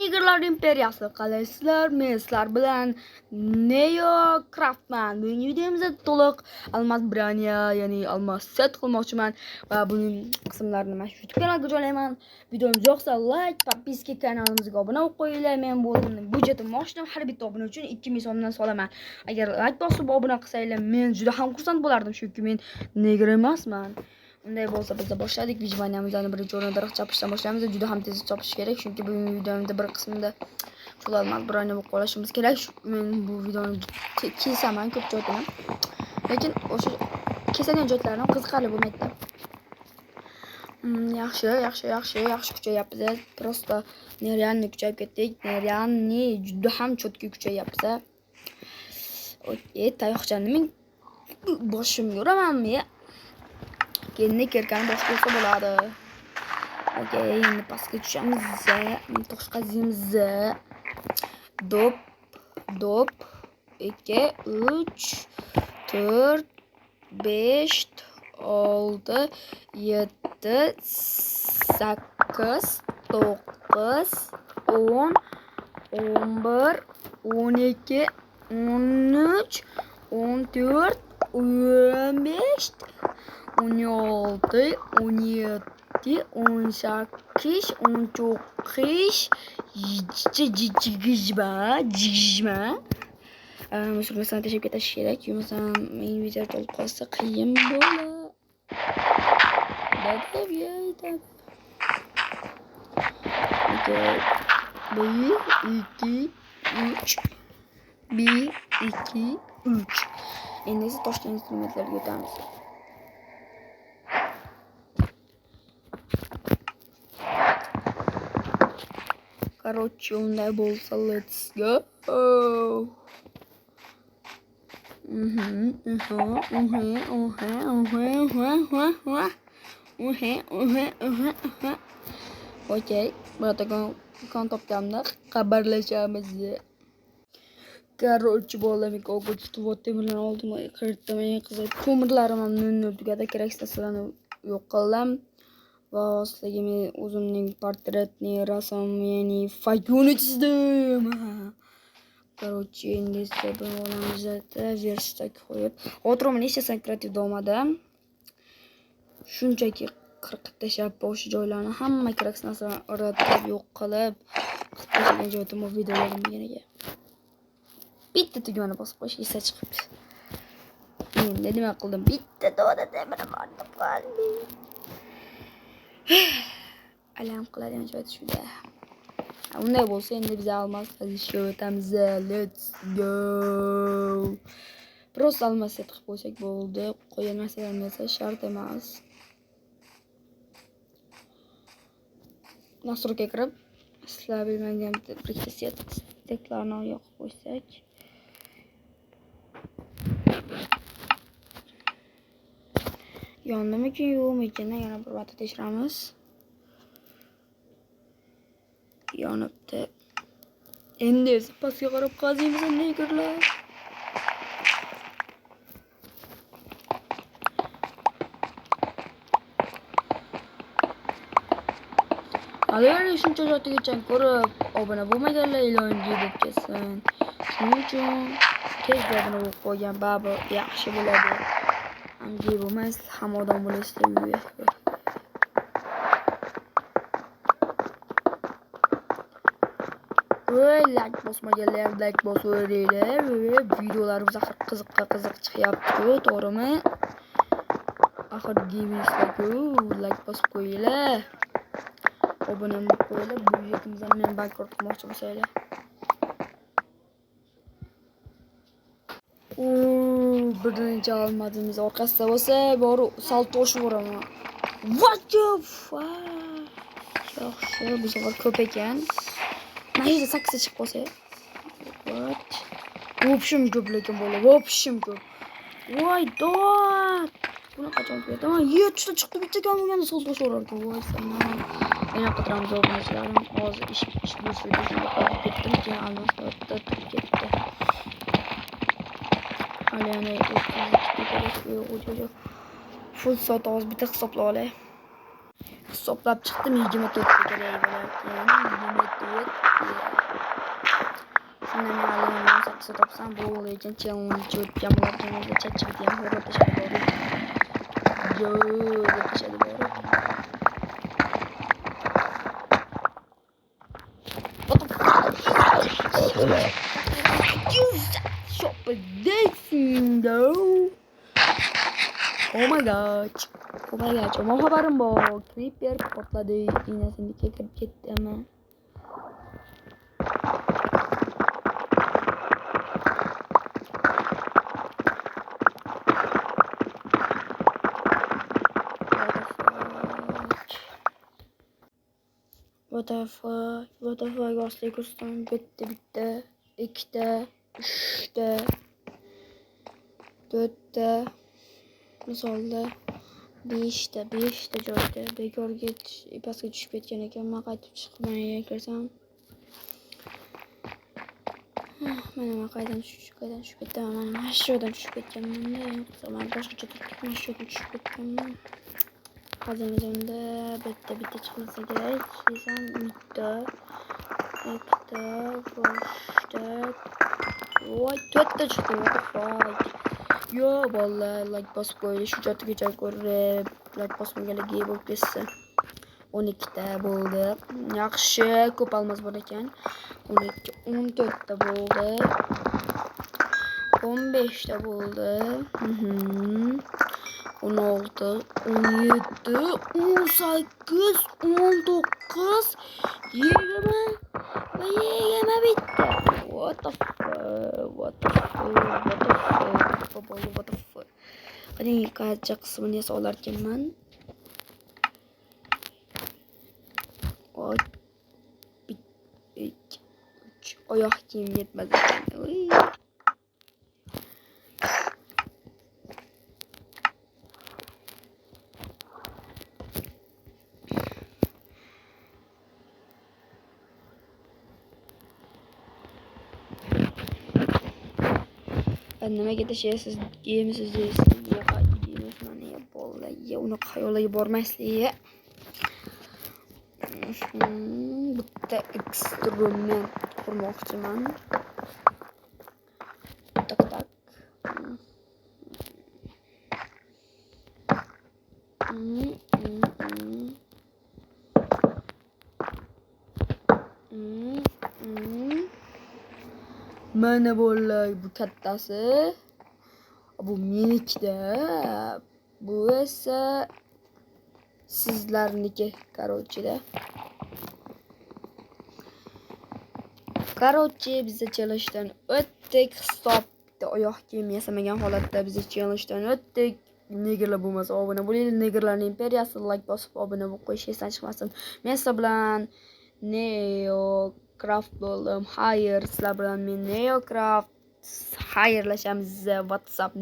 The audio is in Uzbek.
Tigerlar imperiyasi qalaysizlar? Men sizlar bilan Neo Craftman. Bugungi videomizda to'liq almas braniya, ya'ni almas set qilmoqchiman va buning qismlarini mana shu YouTube kanalga joylayman. Videomiz yoqsa like, podpiska, kanalimizga obuna bo'lib qo'yinglar. Men bu budjetim moshinam har bitta obuna uchun 2000 so'mdan solaman. Agar like bosib obuna qilsanglar, men juda ham xursand bo'lardim, chunki men negr emasman. Unday bo'lsa biz boshladik. Vijvaniyamizni birinchi o'rinda daraxt chopishdan boshlaymiz. Juda ham tez chopish kerak, chunki bu videomda bir qismida shularni braniya bo'lib qolishimiz kerak. Men bu videoni kesaman ko'p joydan. Lekin o'sha kesilgan joylarni qiziqarli bo'lmaydi. Yaxshi kuchayapmiz. Просто nerealni kuchayib ketdik. Nerealni juda ham cho'tki kuchayapmiz. Okey, tayoqchani men boshim yo'ramanmi? Kendi kerkani boshqa bo'ladi. Okey, endi pastga tushamiz. Tosh qaziymiz. Dop 2 3 4 5 6 7 8 9 10 11 12 13 14 15 16, 17, 18, 19, jigijma. Musulmonsan tashib ketish kerak, yo'qsa men video to'lib qolsa qiyin bo'ladi. Okey. 1 2 3. Endi esa toshkent instrumentlarga o'tamiz. Короче, unday bo'lsa, let's go. Okey, birata kon topganimda xabarlashamiz. Короче, bolalar, o'g'it temirlarni oldim, kiritdim. Eng qiziq ko'mirlarim ham nol tugadi, kerak narsalarni yo'q qildim. Va aslida men o'zimning portretni rasmini faytuni chizdim. Короче, endi esa bu olamizda vershtak qo'yib, xotiramni eshitsan kreativ domada. Shunchaki qirqib tashlab bosh joylarni hamma kerak narsalarni o'rnatib yo'q qilib, qilgan joyda bu videolarim yeniga. Bitta tugmani bosib qo'yish esa chiqibdi. Endi nima qildim? Bitta doda temirim ortib qoldi. Alam qiladigan joy shuda. Unday bo'lsa endi biz almas qazishga o'tamiz. Let's go. Просто almas set qilib qo'ysak bo'ldi. Qo'ygan narsalarni esa shart emas. Nastroyga kirib, sizlar bilmagan bitta setlarni yoqib qo'ysak. Yondimikin, yo'qmikin, yana bir marta tekshiramiz. Yonibdi. Endi esa pastga qarab qaziymiz, negrlar. Agar shuncha joygacha ko'rib obuna bo'lmaganlar ilonji deb ketsin. Shuning uchun tezda obuna bo'lib qo'ygan baba yaxshi bo'ladi. Hamji bo'lmas, ham odam bo'lishdi. Like bosmaganlar like bosaveringlar. Videolarimiz axir qiziq chiqyapti, to'g'rimi? Axir gamingizlarga like bosib qo'yinglar. Obuna bo'lib qo'yinglar. Bu yetimizdan men bankrot qilmoqchi bo'lsanglar. Birinchi olmadimiz orqasida bo'lsa, bori salto oshib o'raman. What the fuck? Yaxshi, bu safar ko'p ekan. Mayli 8 chiqib qolsa. What? Opshim ko'p lekin bola, opshim ko'p. Voy, dot. Buni qachon ko'raman? 7 ta chiqdi, bitta kam bo'lganda salto oshib o'rarkan. Voy, sana. Yana qidiramiz obunachilarim. Hozir ish bo'lsa ketdim, keyin almasda turib ketdi. Alana full soat bitta hisoblab olay. hisoblab chiqdim 24 ga kerak bo'larkan. 24. Shundan ma'lum 8 topsam bo'ldi ekan. Challenge o'tgan bo'larkan. Chachig'im ham o'rtashadi bor. Yo, o'rtashadi bor. Shop dancing though. Oh my god. Ama haberim bor. Creeper patladı. İğnesini kekirip gitti ama. What the fuck, Aslı Kustan bitti. 2'de, 3'de, 4'de, misolda 5'de, 4'de, bekorga pastga tushib ketgan ekan. Men qaytib chiqmay kirsam. Mana qaydan tushib ketdim. Mana shu yerdan tushib ketganman-da. Men boshqacha turib mana shu yerdan tushib ketganman. Hazırımızda bitti çıkması gerek. Desem 3'te, 2'de, 5'te, vay 4'te çıktı. What the fuck? Yo vallahi like basıp koydu. Şu çatı geçer koydu. Like basma gelegi bu kesse. 12'te buldu. Yaxşı ko'p almaz bor ekan. 12, 14'te buldu. 15'te buldu. 16, 17, 18, 19, 20 ve 20 bitti. What the fuck. Hadi kaçacak kısmını neyse olarken ben. O bit, 3 ayak giyim yetmez. Ben nimaga tashlaysiz kiyimsiz deysiz mani bolaga uni xayoliga bormasligi. Bitta eksperiment qurmoqchiman. Tak. Mana bo'lay bu kattasi. Bu menikida. Bu esa sizlarniki, короче-da. Короче, biz challenge'dan o'tdik. Hisobda oyoq kiyim yasamagan holatda biz challenge'dan o'tdik. Negerlar bo'lmasa obuna bo'ling. Negerlarning imperiyasi like bosib obuna bo'lib qo'yish esdan chiqmasin. Men sizlar bilan Neocraft bo'ldim. Hayır, sizlar bilan men Neocraft xayrlashamiz. WhatsApp